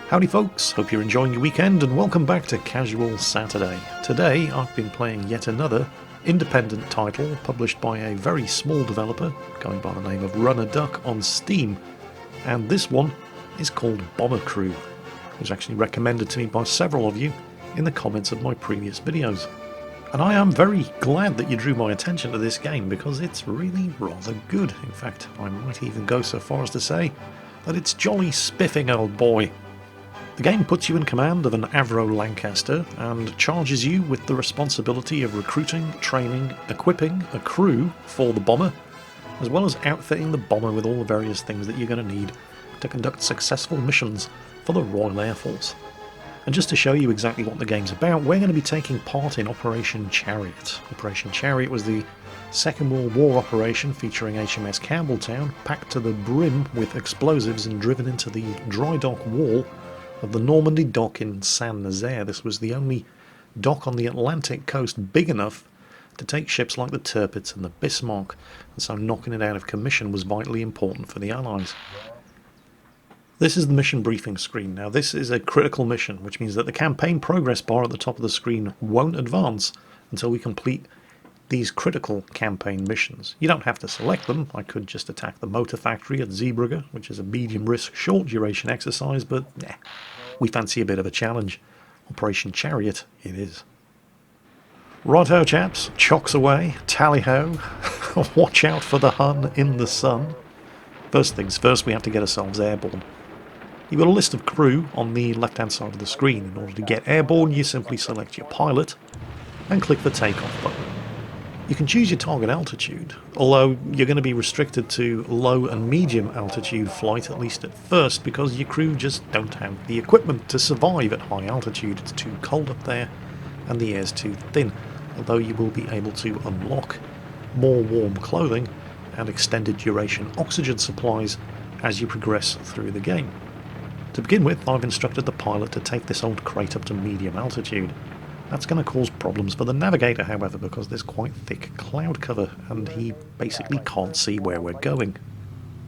Howdy folks, hope you're enjoying your weekend and welcome back to Casual Saturday. Today I've been playing yet another independent title published by a very small developer going by the name of Runner Duck on Steam, and this one is called Bomber Crew. It was actually recommended to me by several of you in the comments of my previous videos. And I am very glad that you drew my attention to this game because it's really rather good. In fact, I might even go so far as to say that it's jolly spiffing, old boy. The game puts you in command of an Avro Lancaster and charges you with the responsibility of recruiting, training, equipping a crew for the bomber, as well as outfitting the bomber with all the various things that you're going to need to conduct successful missions for the Royal Air Force. And just to show you exactly what the game's about, we're going to be taking part in Operation Chariot. Operation Chariot was the Second World War operation featuring HMS Campbelltown, packed to the brim with explosives and driven into the dry dock wall of the Normandy dock in Saint-Nazaire. This was the only dock on the Atlantic coast big enough to take ships like the Tirpitz and the Bismarck, and so knocking it out of commission was vitally important for the Allies. This is the mission briefing screen. Now this is a critical mission, which means that the campaign progress bar at the top of the screen won't advance until we complete these critical campaign missions. You don't have to select them. I could just attack the motor factory at Zeebrugge, which is a medium risk short duration exercise, but we fancy a bit of a challenge. Operation Chariot it is. Righto chaps, chocks away, tally-ho, watch out for the Hun in the sun. First things first, we have to get ourselves airborne. You've got a list of crew on the left hand side of the screen. In order to get airborne, you simply select your pilot and click the takeoff button. You can choose your target altitude, although you're going to be restricted to low and medium altitude flight, at least at first, because your crew just don't have the equipment to survive at high altitude. It's too cold up there and the air's too thin, although you will be able to unlock more warm clothing and extended duration oxygen supplies as you progress through the game. To begin with, I've instructed the pilot to take this old crate up to medium altitude. That's going to cause problems for the navigator, however, because there's quite thick cloud cover and he basically can't see where we're going.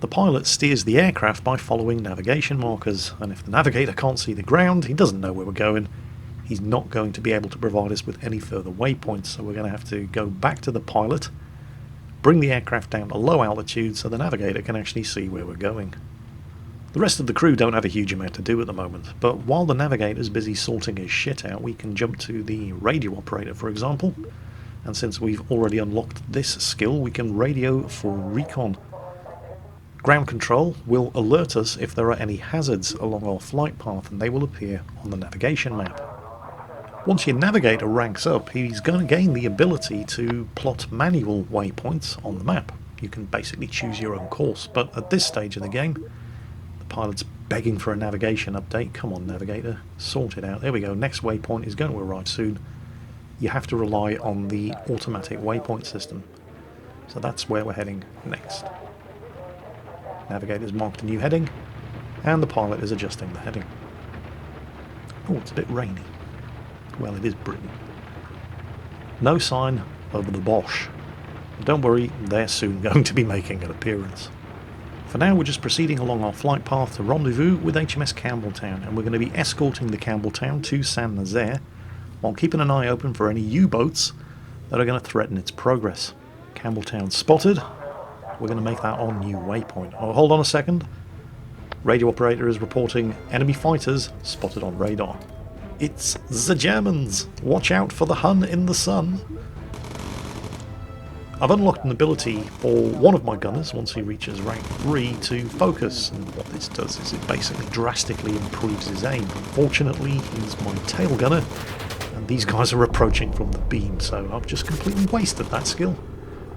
The pilot steers the aircraft by following navigation markers, and if the navigator can't see the ground, he doesn't know where we're going, he's not going to be able to provide us with any further waypoints, so we're going to have to go back to the pilot, bring the aircraft down to low altitude so the navigator can actually see where we're going. The rest of the crew don't have a huge amount to do at the moment, but while the navigator's busy sorting his shit out, we can jump to the radio operator, for example, and since we've already unlocked this skill, we can radio for recon. Ground control will alert us if there are any hazards along our flight path, and they will appear on the navigation map. Once your navigator ranks up, he's going to gain the ability to plot manual waypoints on the map. You can basically choose your own course, but at this stage of the game, pilot's begging for a navigation update. Come on, navigator, sort it out. There we go, next waypoint is going to arrive soon. You have to rely on the automatic waypoint system, so that's where we're heading next. Navigator's marked a new heading and the pilot is adjusting the heading. Oh, it's a bit rainy. Well, it is Britain. No sign over the Bosch, but don't worry, they're soon going to be making an appearance. For now, we're just proceeding along our flight path to rendezvous with HMS Campbelltown, and we're going to be escorting the Campbelltown to Saint-Nazaire while keeping an eye open for any U-boats that are going to threaten its progress. Campbelltown spotted. We're going to make that our new waypoint. Oh, hold on a second. Radio operator is reporting enemy fighters spotted on radar. It's the Germans! Watch out for the Hun in the sun! I've unlocked an ability for one of my gunners once he reaches rank 3 to focus, and what this does is it basically drastically improves his aim. Unfortunately, he's my tail gunner, and these guys are approaching from the beam, so I've just completely wasted that skill.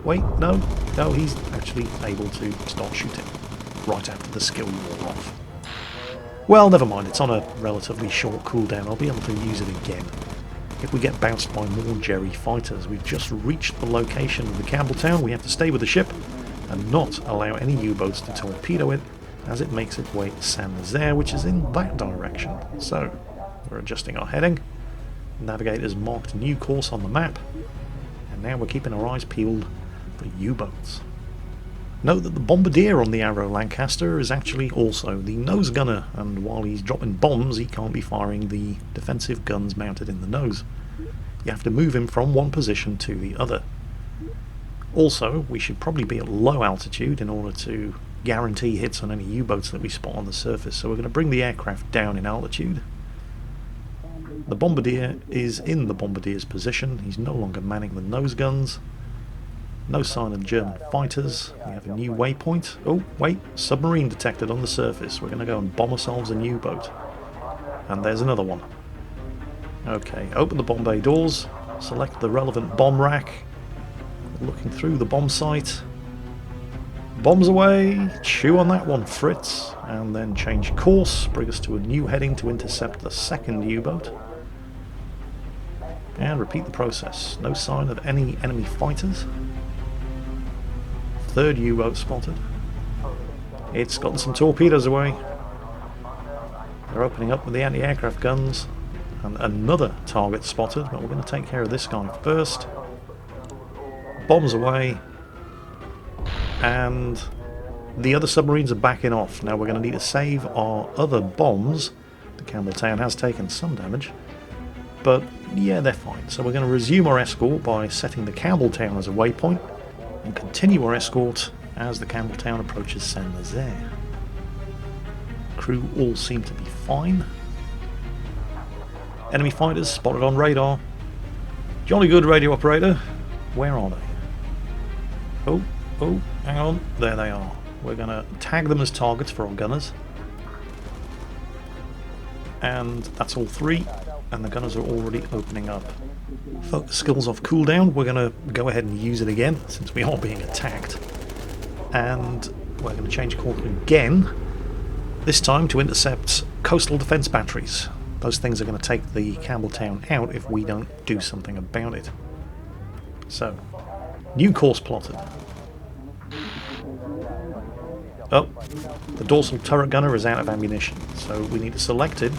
Wait, no, he's actually able to start shooting right after the skill wore off. Well, never mind, it's on a relatively short cooldown, I'll be able to use it again if we get bounced by more Jerry fighters. We've just reached the location of the Campbelltown. We have to stay with the ship and not allow any U-boats to torpedo it as it makes its way to Saint-Nazaire, which is in that direction. So, we're adjusting our heading. The navigator's marked a new course on the map, and now we're keeping our eyes peeled for U-boats. Note that the bombardier on the Arrow Lancaster is actually also the nose gunner, and while he's dropping bombs he can't be firing the defensive guns mounted in the nose. You have to move him from one position to the other. Also, we should probably be at low altitude in order to guarantee hits on any U-boats that we spot on the surface, so we're going to bring the aircraft down in altitude. The bombardier is in the bombardier's position. He's no longer manning the nose guns. No sign of German fighters. We have a new waypoint. Oh, wait, submarine detected on the surface. We're going to go and bomb ourselves a U-boat. And there's another one. Okay, open the bomb bay doors. Select the relevant bomb rack. Looking through the bomb site. Bombs away. Chew on that one, Fritz. And then change course. Bring us to a new heading to intercept the second U-boat. And repeat the process. No sign of any enemy fighters. Third U-boat spotted. It's gotten some torpedoes away. They're opening up with the anti-aircraft guns. And another target spotted, but we're going to take care of this guy first. Bombs away. And the other submarines are backing off. Now we're going to need to save our other bombs. The Campbelltown has taken some damage. But yeah, they're fine. So we're going to resume our escort by setting the Campbelltown as a waypoint. And continue our escort as the Campbelltown approaches Saint-Nazaire. Crew all seem to be fine. Enemy fighters spotted on radar. Jolly good, radio operator. Where are they? Oh, hang on. There they are. We're going to tag them as targets for our gunners. And that's all three. And the gunners are already opening up. Focus skills off cooldown. We're going to go ahead and use it again since we are being attacked. And we're going to change course again. This time to intercept coastal defense batteries. Those things are going to take the Campbelltown out if we don't do something about it. So, new course plotted. Oh, the dorsal turret gunner is out of ammunition, so we need to select him,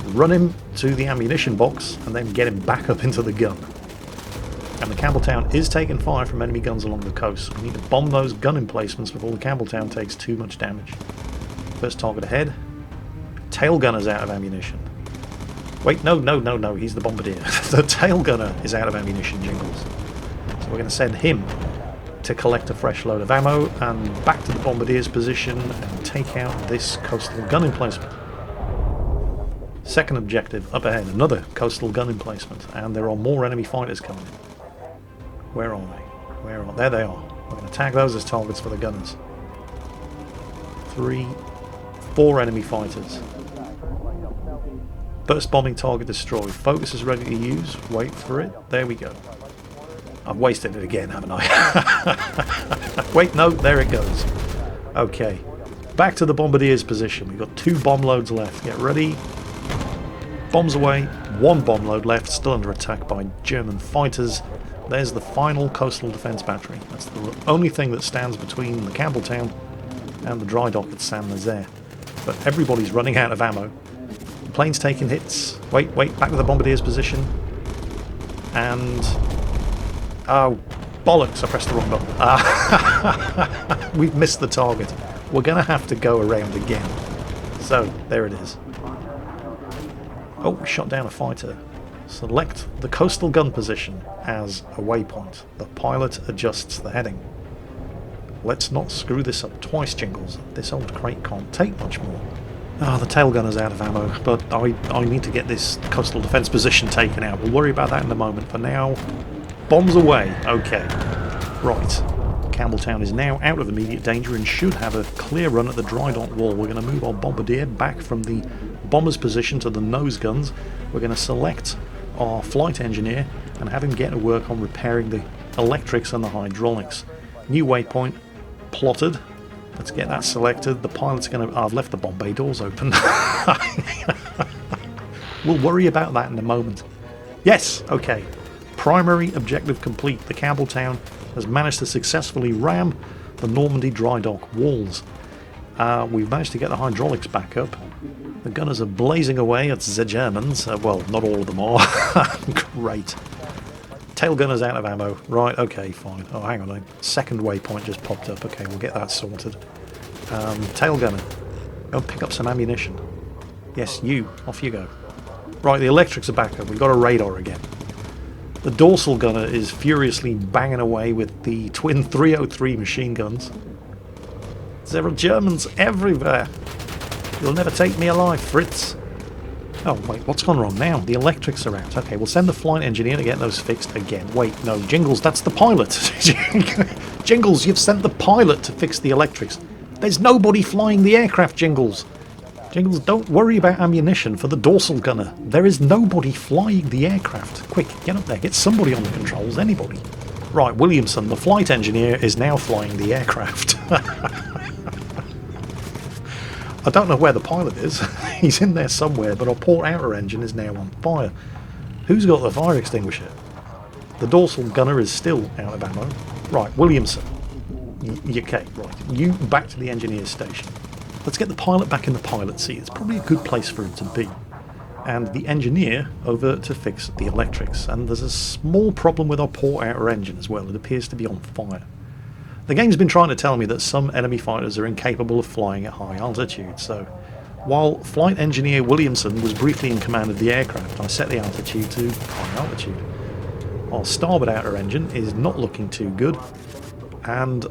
run him to the ammunition box, and then get him back up into the gun. And the Campbelltown is taking fire from enemy guns along the coast. We need to bomb those gun emplacements before the Campbelltown takes too much damage. First target ahead. Tail gunner's out of ammunition. Wait, no, he's the bombardier. The tail gunner is out of ammunition, Jingles. So we're going to send him to collect a fresh load of ammo and back to the bombardier's position and take out this coastal gun emplacement. Second objective, up ahead, another coastal gun emplacement, and there are more enemy fighters coming in. Where are they? There they are. We're going to tag those as targets for the gunners. 3, 4 enemy fighters. Burst bombing target destroyed. Focus is ready to use. Wait for it. There we go. I've wasted it again, haven't I? Wait, no, there it goes. Okay. Back to the bombardier's position. We've got 2 bomb loads left. Get ready. Bombs away. 1 bomb load left. Still under attack by German fighters. There's the final coastal defense battery. That's the only thing that stands between the Campbelltown and the dry dock at Saint-Nazaire. But everybody's running out of ammo. The plane's taking hits. Wait, back to the bombardier's position. And... oh, bollocks, I pressed the wrong button. We've missed the target. We're going to have to go around again. So, there it is. Oh, we shot down a fighter. Select the coastal gun position as a waypoint. The pilot adjusts the heading. Let's not screw this up twice, Jingles. This old crate can't take much more. Ah, the tail gunner's out of ammo, but I need to get this coastal defense position taken out. We'll worry about that in a moment. For now, bombs away. Okay. Right. Campbelltown is now out of immediate danger and should have a clear run at the dry dock wall. We're going to move our bombardier back from the bomber's position to the nose guns. We're going to select our flight engineer and have him get to work on repairing the electrics and the hydraulics. New waypoint plotted. Let's get that selected. The pilot's going to... I've left the bomb bay doors open. We'll worry about that in a moment. Yes, okay. Primary objective complete. The Campbelltown has managed to successfully ram the Normandy dry dock walls. We've managed to get the hydraulics back up. The gunners are blazing away at the Germans. Well, not all of them are. Great. Tail gunner's out of ammo. Right, okay, fine. Oh, hang on, a second waypoint just popped up. Okay, we'll get that sorted. Tail gunner, go and pick up some ammunition. Yes, you. Off you go. Right, the electrics are back up. We've got a radar again. The dorsal gunner is furiously banging away with the twin 303 machine guns. There are Germans everywhere. You'll never take me alive, Fritz. Oh, wait, what's gone wrong now? The electrics are out. Okay, we'll send the flight engineer to get those fixed again. Wait, no, Jingles, that's the pilot. Jingles, you've sent the pilot to fix the electrics. There's nobody flying the aircraft, Jingles. Jingles, don't worry about ammunition for the dorsal gunner. There is nobody flying the aircraft. Quick, get up there, get somebody on the controls, anybody. Right, Williamson, the flight engineer, is now flying the aircraft. I don't know where the pilot is. He's in there somewhere, but our port outer engine is now on fire. Who's got the fire extinguisher? The dorsal gunner is still out of ammo. Right, Williamson. Okay, right. You back to the engineer's station. Let's get the pilot back in the pilot seat. It's probably a good place for him to be. And the engineer over to fix the electrics. And there's a small problem with our port outer engine as well. It appears to be on fire. The game's been trying to tell me that some enemy fighters are incapable of flying at high altitude, so while Flight Engineer Williamson was briefly in command of the aircraft, I set the altitude to high altitude. Our starboard outer engine is not looking too good, and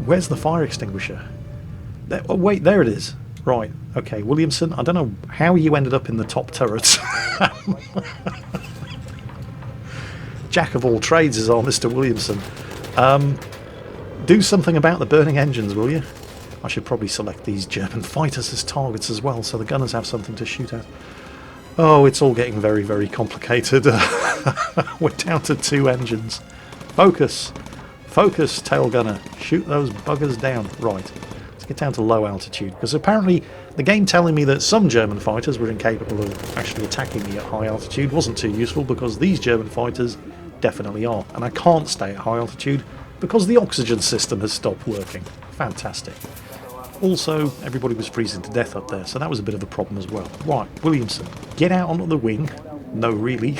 where's the fire extinguisher? There, oh wait, there it is. Right, okay, Williamson, I don't know how you ended up in the top turrets. Jack of all trades is our Mr. Williamson. Do something about the burning engines, will you? I should probably select these German fighters as targets as well, so the gunners have something to shoot at. Oh, it's all getting very, very complicated. We're down to 2 engines. Focus! Focus, tail gunner. Shoot those buggers down. Right. Let's get down to low altitude, because apparently the game telling me that some German fighters were incapable of actually attacking me at high altitude wasn't too useful, because these German fighters definitely are. And I can't stay at high altitude because the oxygen system has stopped working. Fantastic. Also, everybody was freezing to death up there, so that was a bit of a problem as well. Right, Williamson, get out onto the wing. No, really.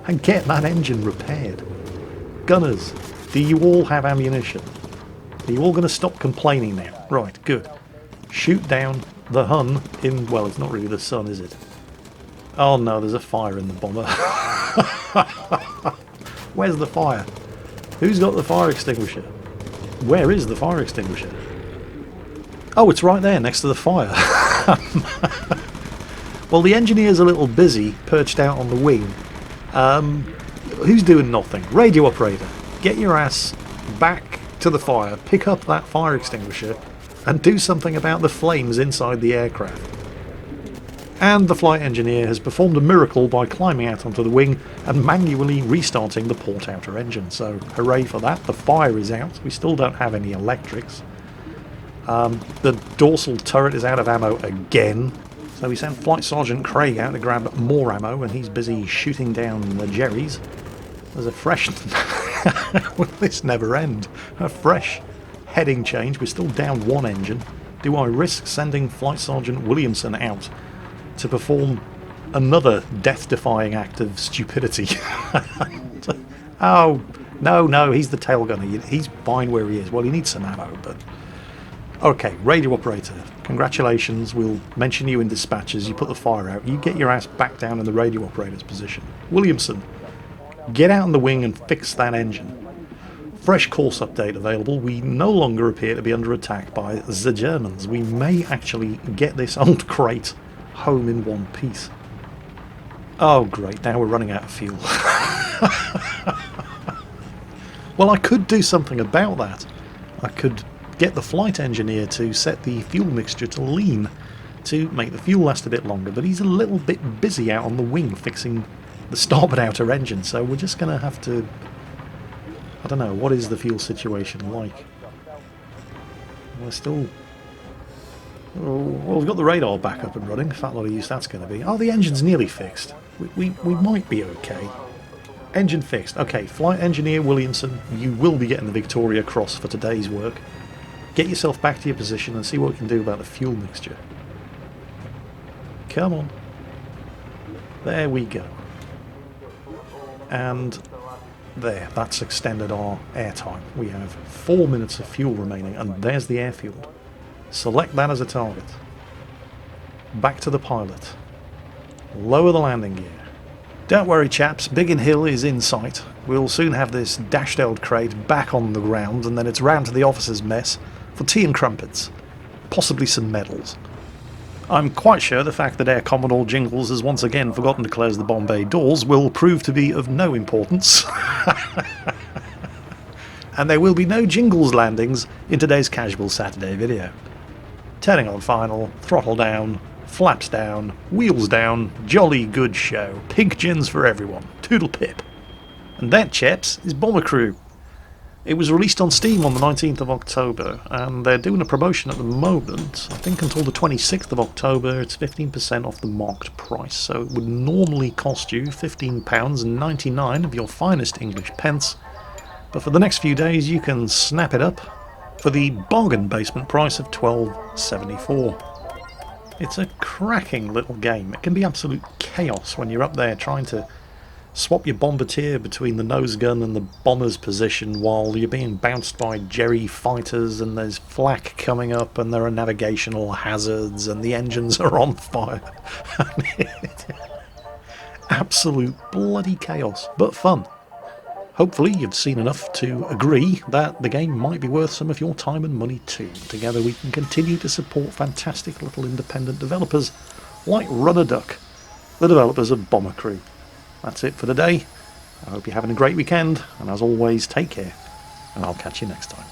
And get that engine repaired. Gunners, do you all have ammunition? Are you all going to stop complaining now? Right, good. Shoot down the Hun in... well, it's not really the sun, is it? Oh no, there's a fire in the bomber. Where's the fire? Who's got the fire extinguisher? Where is the fire extinguisher? Oh, it's right there next to the fire. Well, the engineer's a little busy, perched out on the wing. Who's doing nothing? Radio operator, get your ass back to the fire, pick up that fire extinguisher, and do something about the flames inside the aircraft. And the flight engineer has performed a miracle by climbing out onto the wing and manually restarting the port outer engine. So hooray for that. The fire is out. We still don't have any electrics. The dorsal turret is out of ammo again. So we sent Flight Sergeant Craig out to grab more ammo, and he's busy shooting down the Jerrys. There's a fresh... Will this never end? A fresh heading change. We're still down 1 engine. Do I risk sending Flight Sergeant Williamson out to perform another death-defying act of stupidity? Oh, no, he's the tail gunner. He's fine where he is. Well, he needs some ammo, but... Okay, radio operator, congratulations. We'll mention you in dispatches. You put the fire out. You get your ass back down in the radio operator's position. Williamson, get out on the wing and fix that engine. Fresh course update available. We no longer appear to be under attack by the Germans. We may actually get this old crate home in one piece. Oh great, now we're running out of fuel. Well, I could do something about that. I could get the flight engineer to set the fuel mixture to lean to make the fuel last a bit longer, but he's a little bit busy out on the wing fixing the starboard outer engine, so we're just going to have to... I don't know, what is the fuel situation like? We're still... Oh, well, we've got the radar back up and running. Fat lot of use that's going to be. Oh, the engine's nearly fixed. We might be okay. Engine fixed. Okay, Flight Engineer Williamson, you will be getting the Victoria Cross for today's work. Get yourself back to your position and see what we can do about the fuel mixture. Come on. There we go. And there, that's extended our airtime. We have 4 minutes of fuel remaining, and there's the airfield. Select that as a target. Back to the pilot. Lower the landing gear. Don't worry chaps, Biggin Hill is in sight. We'll soon have this dashed-tailed crate back on the ground, and then it's round to the officers' mess for tea and crumpets. Possibly some medals. I'm quite sure the fact that Air Commodore Jingles has once again forgotten to close the bomb bay doors will prove to be of no importance. And there will be no Jingles landings in today's Casual Saturday video. Turning on final, throttle down, flaps down, wheels down, jolly good show. Pink gins for everyone. Toodle pip. And that, chaps, is Bomber Crew. It was released on Steam on the 19th of October, and they're doing a promotion at the moment. I think until the 26th of October, it's 15% off the marked price, so it would normally cost you £15.99 of your finest English pence. But for the next few days, you can snap it up for the bargain basement price of £12.74. It's a cracking little game. It can be absolute chaos when you're up there trying to swap your bombardier between the nose gun and the bomber's position while you're being bounced by Jerry fighters, and there's flak coming up, and there are navigational hazards, and the engines are on fire. Absolute bloody chaos, but fun. Hopefully you've seen enough to agree that the game might be worth some of your time and money too. Together we can continue to support fantastic little independent developers like Runner Duck, the developers of Bomber Crew. That's it for today. I hope you're having a great weekend, and as always, take care, and I'll catch you next time.